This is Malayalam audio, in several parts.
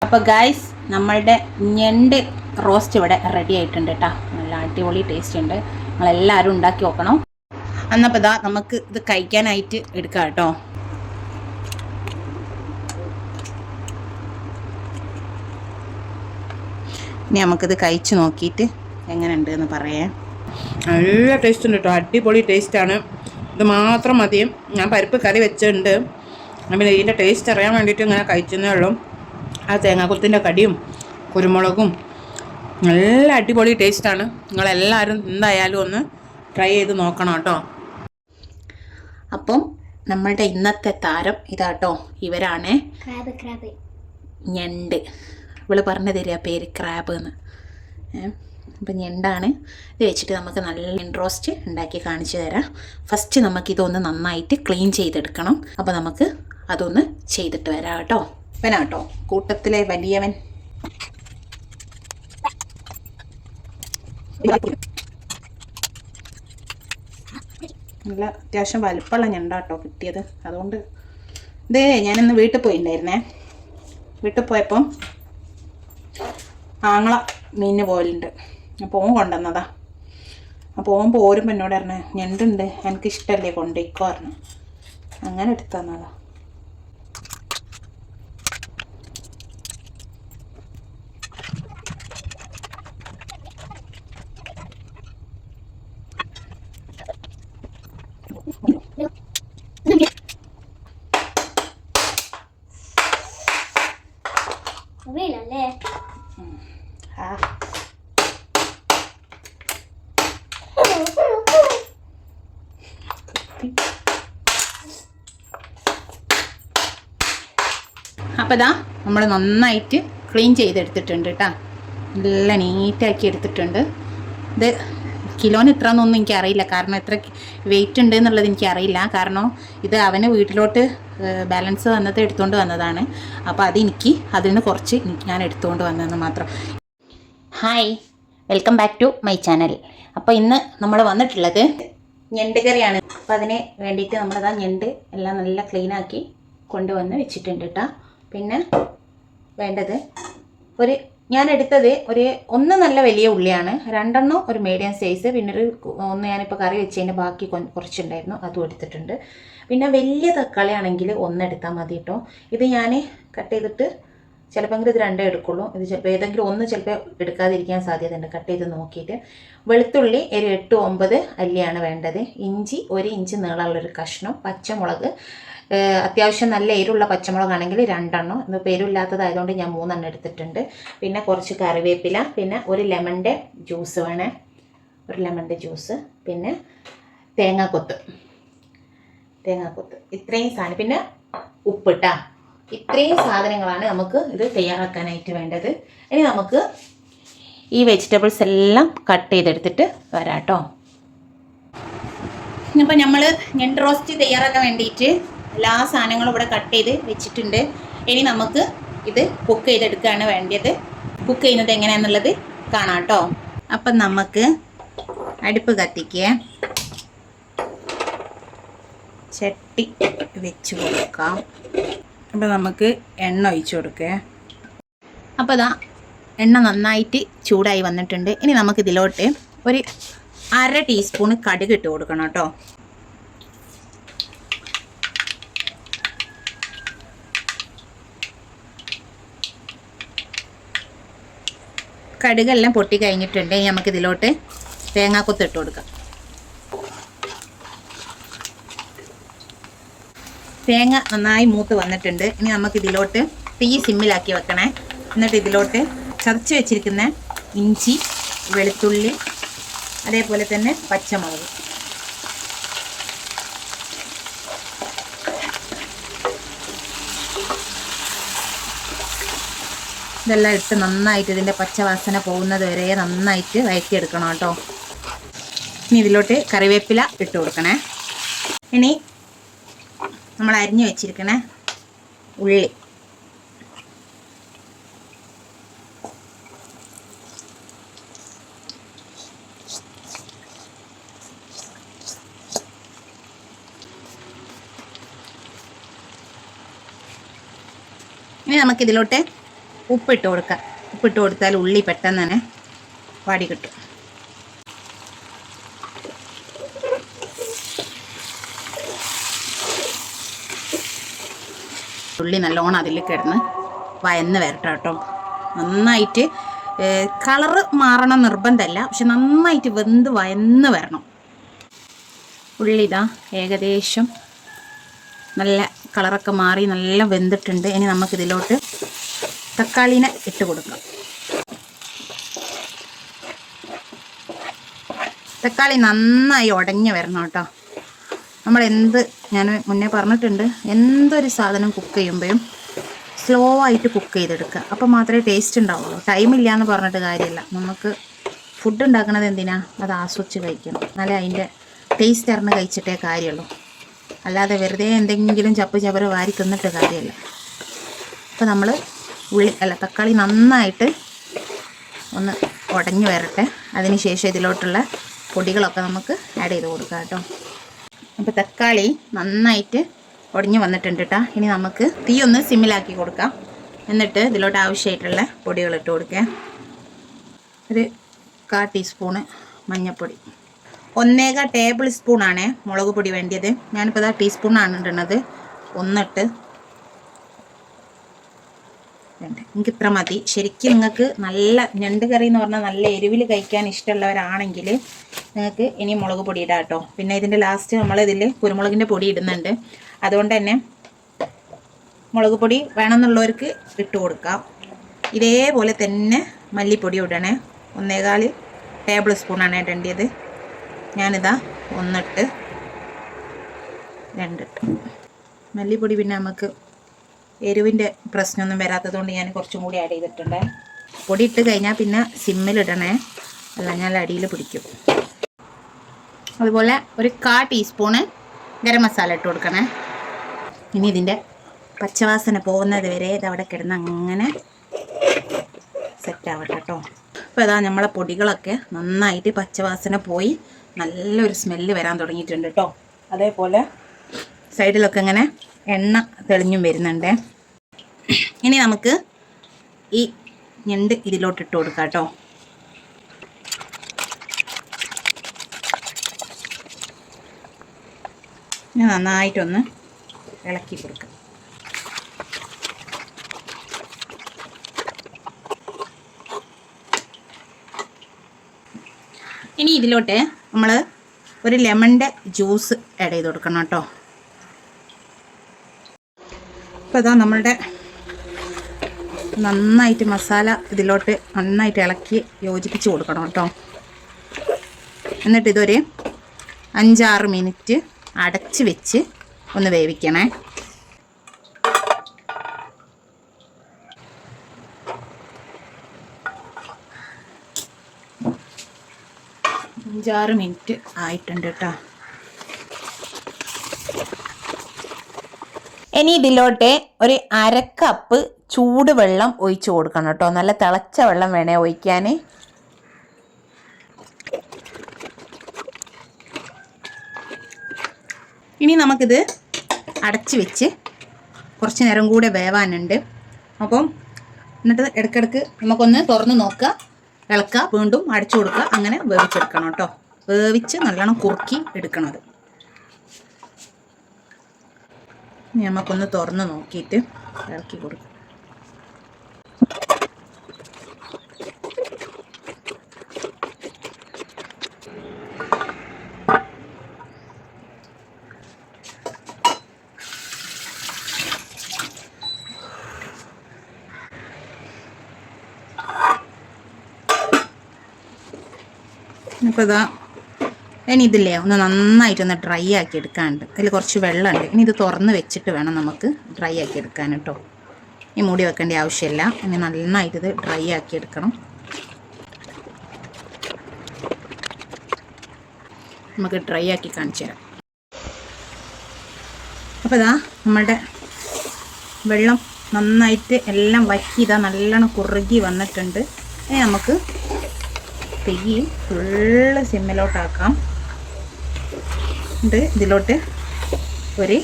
അപ്പോൾ ഗായ്സ് നമ്മളുടെ ഞണ്ട് റോസ്റ്റ് ഇവിടെ റെഡി ആയിട്ടുണ്ട് കേട്ടോ. നല്ല അടിപൊളി ടേസ്റ്റ് ഉണ്ട്. നമ്മളെല്ലാവരും ഉണ്ടാക്കി നോക്കണം. എന്നപ്പോൾ ഇതാ നമുക്ക് ഇത് കഴിക്കാനായിട്ട് എടുക്കാം കേട്ടോ. ഇനി നമുക്കിത് കഴിച്ച് നോക്കിയിട്ട് എങ്ങനെയുണ്ട് എന്ന് പറയാം. നല്ല ടേസ്റ്റ് ഉണ്ട് കേട്ടോ, അടിപൊളി ടേസ്റ്റാണ്. ഇത് മാത്രം മതിയും. ഞാൻ പരിപ്പ് കറി വെച്ചിട്ടുണ്ട്. പിന്നെ ഇതിൻ്റെ ടേസ്റ്റ് അറിയാൻ വേണ്ടിയിട്ട് ഇങ്ങനെ കഴിച്ചതേ ഉള്ളൂ. ആ തേങ്ങാക്കൊത്തിൻ്റെ കടിയും കുരുമുളകും നല്ല അടിപൊളി ടേസ്റ്റാണ്. നിങ്ങളെല്ലാവരും എന്തായാലും ഒന്ന് ട്രൈ ചെയ്ത് നോക്കണം കേട്ടോ. അപ്പം നമ്മളുടെ ഇന്നത്തെ താരം ഇതാട്ടോ, ഇവരാണ് ഞണ്ട്. ഇവള് പറഞ്ഞു തരിക പേര് ക്രാബ് എന്ന്. അപ്പം ഞണ്ടാണ്. ഇത് വെച്ചിട്ട് നമുക്ക് നല്ല ഞണ്ട് റോസ്റ്റ് ഉണ്ടാക്കി കാണിച്ചു തരാം. ഫസ്റ്റ് നമുക്കിതൊന്ന് നന്നായിട്ട് ക്ലീൻ ചെയ്തെടുക്കണം. അപ്പോൾ നമുക്ക് അതൊന്ന് ചെയ്തിട്ട് വരാം കേട്ടോ. ഇവനാട്ടോ കൂട്ടത്തിലെ വലിയവൻ. നല്ല അത്യാവശ്യം വലുപ്പമുള്ള ഞണ്ടാട്ടോ കിട്ടിയത്. അതുകൊണ്ട് ഇതേ ഞാനിന്ന് വീട്ടിൽ പോയിട്ടുണ്ടായിരുന്നേ. വീട്ടിൽ പോയപ്പം ആങ്ങള മീനിന് പോലുണ്ട്. അപ്പോൾ ഓൻ കൊണ്ടുവന്നതാ. അപ്പോൾ ഓൻ പോരുമ്പോൾ എന്നോട് പറഞ്ഞു ഞണ്ടുണ്ട്, എനിക്കിഷ്ടമല്ലേ കൊണ്ടുപോയിക്കോ പറഞ്ഞു. അങ്ങനെ എടുത്തു തന്നതാ. അപ്പോൾ ഇതാ നമ്മൾ നന്നായിട്ട് ക്ലീൻ ചെയ്തെടുത്തിട്ടുണ്ട് കേട്ടോ. നല്ല നീറ്റാക്കി എടുത്തിട്ടുണ്ട്. ഇത് കിലോന് ഇത്രയെന്നൊന്നും എനിക്കറിയില്ല, കാരണം എത്ര വെയിറ്റ് ഉണ്ട് എന്നുള്ളത് എനിക്കറിയില്ല. കാരണം ഇത് അവന് വീട്ടിലോട്ട് ബാലൻസ് വന്നത് എടുത്തുകൊണ്ട് വന്നതാണ്. അപ്പോൾ അതെനിക്ക് അതിൽ നിന്ന് കുറച്ച് ഞാൻ എടുത്തുകൊണ്ട് വന്നതെന്ന് മാത്രം. Hi, welcome back to my channel. അപ്പോൾ ഇന്ന് നമ്മൾ വന്നിട്ടുള്ളത് ഞണ്ട് കറിയാണ്. അപ്പോൾ അതിന് വേണ്ടിയിട്ട് നമ്മളതാ ഞണ്ട് എല്ലാം നല്ല ക്ലീനാക്കി കൊണ്ടുവന്ന് വെച്ചിട്ടുണ്ട് കേട്ടോ. പിന്നെ വേണ്ടത് ഞാൻ എടുത്തത് ഒന്ന് നല്ല വലിയ ഉള്ളിയാണ്, 2 ഒരു മീഡിയം സൈസ്, പിന്നെ ഒന്ന് ഞാനിപ്പോൾ കറി വെച്ചതിൻ്റെ ബാക്കി കുറച്ചുണ്ടായിരുന്നു, അതും എടുത്തിട്ടുണ്ട്. പിന്നെ വലിയ തക്കാളി ആണെങ്കിൽ 1 എടുത്താൽ മതി കേട്ടോ. ഇത് ഞാൻ കട്ട് ചെയ്തിട്ട് ചിലപ്പോൾ ഇത് 2 എടുക്കുള്ളൂ. ഇത് ചിലപ്പോൾ ഏതെങ്കിലും 1 ചിലപ്പോൾ എടുക്കാതിരിക്കാൻ സാധ്യതയുണ്ട്. കട്ട് ചെയ്ത് നോക്കിയിട്ട് വെളുത്തുള്ളി 8-9 അല്ലിയാണ് വേണ്ടത്. ഇഞ്ചി 1 ഇഞ്ച് നീളമുള്ളൊരു കഷ്ണം. പച്ചമുളക് അത്യാവശ്യം നല്ല എരിവുള്ള പച്ചമുളകാണെങ്കിൽ 2. ഇത് എരിവില്ലാത്തതായതുകൊണ്ട് ഞാൻ 3 എടുത്തിട്ടുണ്ട്. പിന്നെ കുറച്ച് കറിവേപ്പില, പിന്നെ ഒരു ലെമണിൻ്റെ ജ്യൂസ് വേണേ, ഒരു ലെമണിൻ്റെ ജ്യൂസ്, പിന്നെ തേങ്ങാക്കൊത്ത്, ഇത്രയും സാധനം, പിന്നെ ഉപ്പിട്ടാ. ഇത്രയും സാധനങ്ങളാണ് നമുക്ക് ഇത് തയ്യാറാക്കാനായിട്ട് വേണ്ടത്. ഇനി നമുക്ക് ഈ വെജിറ്റബിൾസ് എല്ലാം കട്ട് ചെയ്തെടുത്തിട്ട് വരാം കേട്ടോ. അപ്പോൾ നമ്മൾ ഞണ്ട് റോസ്റ്റ് തയ്യാറാക്കാൻ വേണ്ടിയിട്ട് എല്ലാ സാധനങ്ങളും ഇവിടെ കട്ട് ചെയ്ത് വെച്ചിട്ടുണ്ട്. ഇനി നമുക്ക് ഇത് കുക്ക് ചെയ്തെടുക്കുകയാണ് വേണ്ടത്. കുക്ക് ചെയ്യുന്നത് എങ്ങനെയാണെന്നുള്ളത് കാണാം കേട്ടോ. അപ്പം നമുക്ക് അടുപ്പ് കത്തിക്കുക, ചട്ടി വെച്ച് കൊടുക്കാം. അപ്പോൾ നമുക്ക് എണ്ണ ഒഴിച്ചു കൊടുക്കുക. അപ്പോൾ ഇതാ എണ്ണ നന്നായിട്ട് ചൂടായി വന്നിട്ടുണ്ട്. ഇനി നമുക്കിതിലോട്ട് ഒരു 1/2 ടീസ്പൂൺ കടുക് ഇട്ട് കൊടുക്കണം കേട്ടോ. കടുകെല്ലാം പൊട്ടി കഴിഞ്ഞിട്ടുണ്ട്. ഇനി നമുക്കിതിലോട്ട് തേങ്ങാക്കൊത്ത് ഇട്ട് കൊടുക്കാം. തേങ്ങ നന്നായി മൂത്ത് വന്നിട്ടുണ്ട്. ഇനി നമുക്കിതിലോട്ട് തീ സിമ്മിലാക്കി വെക്കണേ. എന്നിട്ട് ഇതിലോട്ട് ചതച്ച് വെച്ചിരിക്കുന്ന ഇഞ്ചി, വെളുത്തുള്ളി, അതേപോലെ തന്നെ പച്ചമുളക്, ഇതെല്ലാം ഇട്ട് നന്നായിട്ട് ഇതിൻ്റെ പച്ചവാസന പോകുന്നത് വരെ നന്നായിട്ട് വഴറ്റിയെടുക്കണം കേട്ടോ. ഇനി ഇതിലോട്ട് കറിവേപ്പില ഇട്ട് കൊടുക്കണേ. ഇനി നമ്മൾ അരിഞ്ഞു വെച്ചിരിക്കണ ഉള്ളി, ഇനി നമുക്കിതിലോട്ട് ഉപ്പിട്ട് കൊടുക്കുക. ഉപ്പിട്ട് കൊടുത്താൽ ഉള്ളി പെട്ടെന്ന് തന്നെ വാടി കിട്ടും. ഉള്ളി നല്ലോണം അതിൽ കിടന്ന് വയന്ന് വരട്ടെ കേട്ടോ. നന്നായിട്ട് കളറ് മാറണം നിർബന്ധമല്ല, പക്ഷെ നന്നായിട്ട് വെന്ത് വയന്ന് വരണം. ഉള്ളി ഇതാ ഏകദേശം നല്ല കളറൊക്കെ മാറി നല്ല വെന്തിട്ടുണ്ട്. ഇനി നമുക്കിതിലോട്ട് തക്കാളീനെ ഇട്ട് കൊടുക്കാം. തക്കാളി നന്നായി ഉടഞ്ഞ് വരണം കേട്ടോ. ഞാൻ മുന്നേ പറഞ്ഞിട്ടുണ്ട്, എന്തൊരു സാധനം കുക്ക് ചെയ്യുമ്പോഴും സ്ലോ ആയിട്ട് കുക്ക് ചെയ്തെടുക്കുക. അപ്പോൾ മാത്രമേ ടേസ്റ്റ് ഉണ്ടാവുള്ളൂ. ടൈമില്ല എന്ന് പറഞ്ഞിട്ട് കാര്യമില്ല. നമുക്ക് ഫുഡ് ഉണ്ടാക്കുന്നത് എന്തിനാ? അത് ആസ്വദിച്ച് കഴിക്കണം. എന്നാലേ അതിൻ്റെ ടേസ്റ്റ് അറിഞ്ഞ് കഴിച്ചിട്ടേ കാര്യമുള്ളൂ. അല്ലാതെ വെറുതെ എന്തെങ്കിലും ചപ്പറ് വാരി തിന്നിട്ട് കാര്യമില്ല. അപ്പോൾ നമ്മൾ തക്കാളി നന്നായിട്ട് ഒന്ന് ഉടഞ്ഞു വരട്ടെ. അതിന് ശേഷം ഇതിലോട്ടുള്ള പൊടികളൊക്കെ നമുക്ക് ആഡ് ചെയ്ത് കൊടുക്കാം കേട്ടോ. അപ്പോൾ തക്കാളി നന്നായിട്ട് ഉടഞ്ഞു വന്നിട്ടുണ്ട് കേട്ടോ. ഇനി നമുക്ക് തീ ഒന്ന് സിമ്മിലാക്കി കൊടുക്കാം. എന്നിട്ട് ഇതിലോട്ട് ആവശ്യമായിട്ടുള്ള പൊടികൾ ഇട്ട് കൊടുക്കാം. ഒരു 1/4 ടീസ്പൂണ് മഞ്ഞൾപ്പൊടി, 1 ടേബിൾ സ്പൂണാണ് മുളക് പൊടി വേണ്ടിയത്. ഞാനിപ്പോൾ ഇതാ ടീസ്പൂണാണ് ഇടുന്നത്. 1 എനിക്ക് ഇത്ര മതി. ശരിക്കും നിങ്ങൾക്ക് നല്ല ഞണ്ട് കറി എന്ന് പറഞ്ഞാൽ നല്ല എരിവിൽ കഴിക്കാൻ ഇഷ്ടമുള്ളവരാണെങ്കിൽ നിങ്ങൾക്ക് ഇനി മുളക് പൊടി ഇടാം കേട്ടോ. പിന്നെ ഇതിൻ്റെ ലാസ്റ്റ് നമ്മളിതിൽ കുരുമുളകിൻ്റെ പൊടി ഇടുന്നുണ്ട്. അതുകൊണ്ട് തന്നെ മുളക് പൊടി വേണമെന്നുള്ളവർക്ക് ഇട്ട് കൊടുക്കാം. ഇതേപോലെ തന്നെ മല്ലിപ്പൊടി ഇടണേ. 1/4 ടേബിൾ സ്പൂണാണ് ഇടേണ്ടത്. ഞാനിതാ 1 2 മല്ലിപ്പൊടി പിന്നെ നമുക്ക് എരിവിൻ്റെ പ്രശ്നമൊന്നും വരാത്തതുകൊണ്ട് ഞാൻ കുറച്ചും കൂടി ആഡ് ചെയ്തിട്ടുണ്ട്. പൊടി ഇട്ട് കഴിഞ്ഞാൽ പിന്നെ സിമ്മിലിടണേ, അല്ല ഞാൻ അടിയിൽ പിടിക്കും. അതുപോലെ ഒരു 1/4 ടീസ്പൂണ് ഗരം മസാല ഇട്ട് കൊടുക്കണേ. ഇനി ഇതിൻ്റെ പച്ചവാസന പോകുന്നത് വരെ ഇതവിടെ കിടന്ന് അങ്ങനെ സെറ്റാവട്ടെ കേട്ടോ. അപ്പോൾ ഇതാ നമ്മളെ പൊടികളൊക്കെ നന്നായിട്ട് പച്ചവാസന പോയി നല്ലൊരു സ്മെല്ല് വരാൻ തുടങ്ങിയിട്ടുണ്ട് കേട്ടോ. അതേപോലെ സൈഡിലൊക്കെ ഇങ്ങനെ എണ്ണ തെളിഞ്ഞും വരുന്നുണ്ട്. ഇനി നമുക്ക് ഈ ഞണ്ട് ഇതിലോട്ടിട്ട് കൊടുക്കാം കേട്ടോ. ഇനി നന്നായിട്ടൊന്ന് ഇളക്കി കൊടുക്കാം. ഇനി ഇതിലോട്ട് നമ്മൾ ഒരു ലെമണിൻ്റെ ജ്യൂസ് ആഡ് ചെയ്ത് കൊടുക്കണം കേട്ടോ. അപ്പോൾ ഇതാ നമ്മളുടെ നന്നായിട്ട് മസാല ഇതിലോട്ട് നന്നായിട്ട് ഇളക്കി യോജിപ്പിച്ച് കൊടുക്കണം കേട്ടോ. എന്നിട്ട് ഇതൊരു 5-6 മിനിറ്റ് അടച്ച് വെച്ച് ഒന്ന് വേവിക്കണേ. 5-6 മിനിറ്റ് ആയിട്ടുണ്ട് കേട്ടോ. ഇനി ഇതിലോട്ട് ഒരു 1/2 കപ്പ് ചൂടുവെള്ളം ഒഴിച്ച് കൊടുക്കണം കേട്ടോ. നല്ല തിളച്ച വെള്ളം വേണേ ഒഴിക്കാൻ. ഇനി നമുക്കിത് അടച്ച് വെച്ച് കുറച്ച് നേരം കൂടെ വേവാനുണ്ട്. അപ്പം എന്നിട്ട് ഇടയ്ക്കിടയ്ക്ക് നമുക്കൊന്ന് തുറന്ന് നോക്കുക, ഇളക്കുക, വീണ്ടും അടച്ചു കൊടുക്കുക. അങ്ങനെ വേവിച്ചെടുക്കണം കേട്ടോ. വേവിച്ച് നല്ലോണം കുറുക്കി എടുക്കണത്. നമുക്കൊന്ന് തുറന്ന് നോക്കിയിട്ട് ഇളക്കി കൊടുക്കും. അപ്പോൾ ഇതാ ഇനി ഇതില്ലേ ഒന്ന് നന്നായിട്ടൊന്ന് ഡ്രൈ ആക്കി എടുക്കാനുണ്ട്. അതിൽ കുറച്ച് വെള്ളമുണ്ട്. ഇനി ഇത് തുറന്ന് വെച്ചിട്ട് വേണം നമുക്ക് ഡ്രൈ ആക്കി എടുക്കാൻ കേട്ടോ. ഈ മൂടി വെക്കേണ്ട ആവശ്യമില്ല. ഇനി നന്നായിട്ടിത് ഡ്രൈ ആക്കി എടുക്കണം. നമുക്ക് ഡ്രൈ ആക്കി കാണിച്ചു തരാം. അപ്പോൾ ഇതാ നമ്മളുടെ വെള്ളം നന്നായിട്ട് എല്ലാം വറ്റി ഇതാ നല്ലോണം കുറുകി വന്നിട്ടുണ്ട്. ഇനി നമുക്ക് തീ ഫുള്ള് സിമ്മിലോട്ടാക്കാം. ഇതിലോട്ട് ഒരു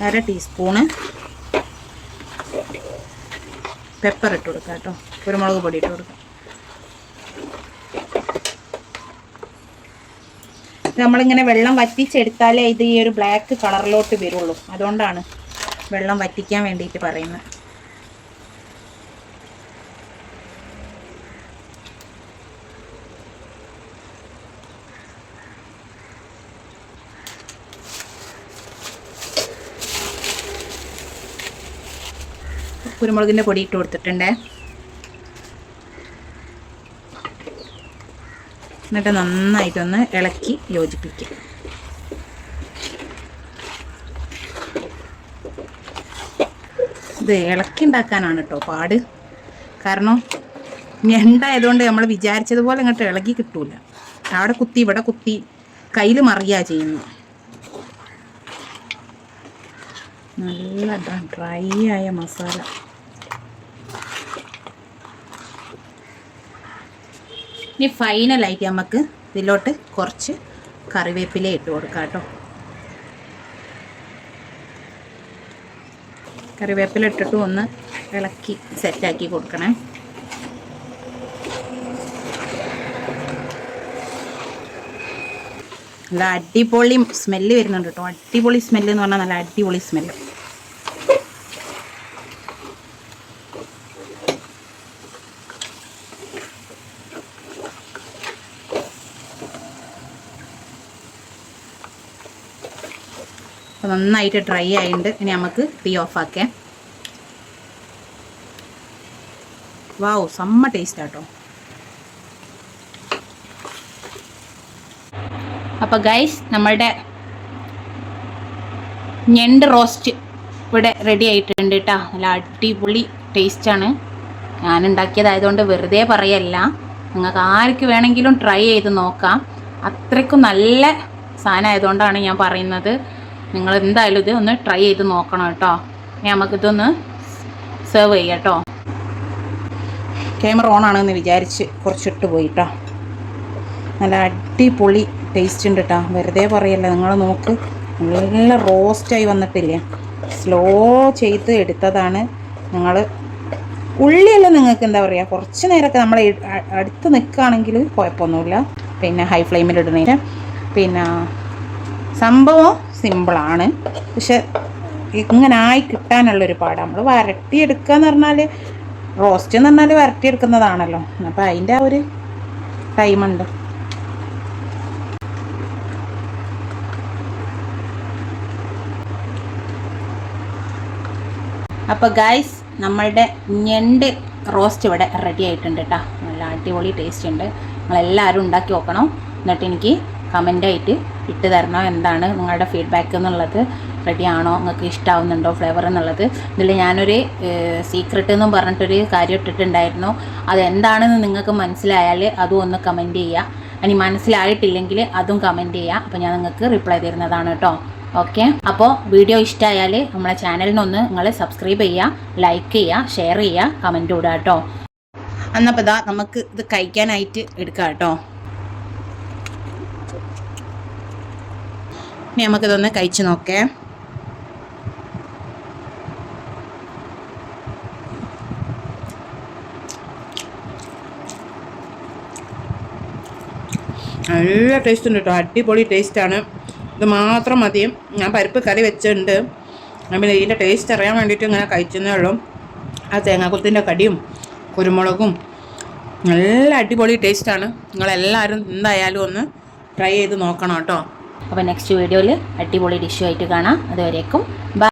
1/2 ടീസ്പൂണ് പെപ്പർ ഇട്ട് കൊടുക്കാം കേട്ടോ, കുരുമുളക് പൊടി ഇട്ട് കൊടുക്കാം. നമ്മളിങ്ങനെ വെള്ളം വറ്റിച്ചെടുത്താലേ ഇത് ഈ ഒരു ബ്ലാക്ക് കളറിലോട്ട് വരുള്ളൂ. അതുകൊണ്ടാണ് വെള്ളം വറ്റിക്കാൻ വേണ്ടിയിട്ട് പറയുന്നത്. കുരുമുളകിൻ്റെ പൊടി ഇട്ട് കൊടുത്തിട്ടുണ്ടേ. എന്നിട്ട് നന്നായിട്ടൊന്ന് ഇളക്കി യോജിപ്പിക്കുക. ഇത് ഇളക്കി ഉണ്ടാക്കാനാണ് കേട്ടോ പാട്. കാരണം ഞണ്ടായതുകൊണ്ട് നമ്മൾ വിചാരിച്ചതുപോലെ അങ്ങോട്ട് ഇളകി കിട്ടൂല. അവിടെ കുത്തി ഇവിടെ കുത്തി കയ്യിൽ മറിയാ ചെയ്യുന്നു. നല്ല ഡ്രൈ ആയ മസാല. ഇനി ഫൈനലായിട്ട് നമുക്ക് ഇതിലോട്ട് കുറച്ച് കറിവേപ്പില ഇട്ട് കൊടുക്കാം കേട്ടോ. കറിവേപ്പില ഇട്ടിട്ട് ഒന്ന് ഇളക്കി സെറ്റാക്കി കൊടുക്കണേ. നല്ല അടിപൊളി സ്മെല്ല് വരുന്നുണ്ട് കേട്ടോ. അടിപൊളി സ്മെല്ല് എന്ന് പറഞ്ഞാൽ നല്ല അടിപൊളി സ്മെല്ല്. അപ്പോൾ നന്നായിട്ട് ഡ്രൈ ആയിട്ടുണ്ട്. ഇനി നമുക്ക് തീ ഓഫാക്കാം. വാവ്, സെമ്മ ടേസ്റ്റ് ആട്ടോ. അപ്പോൾ ഗൈസ്, നമ്മളുടെ ഞണ്ട് റോസ്റ്റ് ഇവിടെ റെഡി ആയിട്ടുണ്ട് കേട്ടോ. നല്ല അടിപൊളി ടേസ്റ്റാണ്. ഞാനുണ്ടാക്കിയതായതുകൊണ്ട് വെറുതെ പറയല്ല, നിങ്ങൾക്ക് ആർക്ക് വേണമെങ്കിലും ട്രൈ ചെയ്ത് നോക്കാം. അത്രയ്ക്കും നല്ല സാധനം ആയതുകൊണ്ടാണ് ഞാൻ പറയുന്നത്. നിങ്ങൾ എന്തായാലും ഇത് ഒന്ന് ട്രൈ ചെയ്ത് നോക്കണം കേട്ടോ. ഇനി നമുക്കിതൊന്ന് സെർവ് ചെയ്യാം കേട്ടോ. ക്യാമറ ഓൺ ആണെന്ന് വിചാരിച്ച് കുറച്ചിട്ട് പോയി കേട്ടോ. നല്ല അടിപൊളി ടേസ്റ്റ് ഉണ്ട് കേട്ടോ, വെറുതെ പറയല്ല. നിങ്ങൾ നോക്ക്, നല്ല റോസ്റ്റായി വന്നിട്ടില്ലേ. സ്ലോ ചെയ്ത് എടുത്തതാണ്. നിങ്ങൾ ഉള്ളിയെല്ലാം നിങ്ങൾക്ക് എന്താ പറയുക, കുറച്ച് നേരമൊക്കെ നമ്മൾ അടുത്ത് നിൽക്കുകയാണെങ്കിൽ കുഴപ്പമൊന്നുമില്ല. പിന്നെ ഹൈ ഫ്ലെയിമിൽ ഇടുന്നതിന് പിന്നെ സംഭവം സിമ്പിളാണ്. പക്ഷെ ഇങ്ങനെ ആയി കിട്ടാനുള്ളൊരു പാടാണ്. നമ്മൾ വരട്ടിയെടുക്കുക എന്ന് പറഞ്ഞാൽ, റോസ്റ്റ് എന്ന് പറഞ്ഞാൽ വരട്ടിയെടുക്കുന്നതാണല്ലോ. അപ്പോൾ അതിൻ്റെ ആ ഒരു ടൈമുണ്ട്. അപ്പോൾ ഗൈസ്, നമ്മളുടെ ഞണ്ട് റോസ്റ്റ് ഇവിടെ റെഡി ആയിട്ടുണ്ട് കേട്ടോ. നല്ല അടിപൊളി ടേസ്റ്റ് ഉണ്ട്. നിങ്ങളെല്ലാവരും ഉണ്ടാക്കി നോക്കണം. എന്നിട്ട് എനിക്ക് കമൻ്റായിട്ട് ഇട്ട് തരണം എന്താണ് നിങ്ങളുടെ ഫീഡ്ബാക്ക് എന്നുള്ളത്. റെഡിയാണോ, നിങ്ങൾക്ക് ഇഷ്ടമാവുന്നുണ്ടോ ഫ്ലേവർ എന്നുള്ളത്. ഇതിൽ ഞാനൊരു സീക്രട്ട് എന്നും പറഞ്ഞിട്ടൊരു കാര്യം ഇട്ടിട്ടുണ്ടായിരുന്നു. അതെന്താണെന്ന് നിങ്ങൾക്ക് മനസ്സിലായാൽ അതും ഒന്ന് കമൻറ്റ് ചെയ്യുക. ഇനി മനസ്സിലായിട്ടില്ലെങ്കിൽ അതും കമൻറ്റ് ചെയ്യുക. അപ്പോൾ ഞാൻ നിങ്ങൾക്ക് റിപ്ലൈ തരുന്നതാണ് കേട്ടോ. ഓക്കെ, അപ്പോൾ വീഡിയോ ഇഷ്ടമായാൽ നമ്മളെ ചാനലിനൊന്ന് നിങ്ങൾ സബ്സ്ക്രൈബ് ചെയ്യുക, ലൈക്ക് ചെയ്യുക, ഷെയർ ചെയ്യുക, കമൻറ്റ് ഇടുക കേട്ടോ. എന്നപ്പോൾ ഇതാ നമുക്ക് ഇത് കഴിക്കാനായിട്ട് എടുക്കാം കേട്ടോ. ഇനി നമുക്കിതൊന്ന് കഴിച്ച് നോക്കേ. നല്ല ടേസ്റ്റ് ഉണ്ട് കേട്ടോ, അടിപൊളി ടേസ്റ്റാണ്. ഇത് മാത്രം മതിയും. ഞാൻ പരിപ്പ് കറി വെച്ചിട്ടുണ്ട്. പിന്നെ ഇതിൻ്റെ ടേസ്റ്റ് അറിയാൻ വേണ്ടിയിട്ട് ഇങ്ങനെ കഴിച്ചതേ ഉള്ളൂ. ആ തേങ്ങാക്കുത്തിൻ്റെ കടിയും കുരുമുളകും നല്ല അടിപൊളി ടേസ്റ്റാണ്. നിങ്ങളെല്ലാവരും എന്തായാലും ഒന്ന് ട്രൈ ചെയ്ത് നോക്കണം കേട്ടോ. അപ്പോൾ നെക്സ്റ്റ് വീഡിയോയിൽ അടിപൊളി ഡിഷുമായിട്ട് കാണാം. അതുവരേക്കും ബൈ.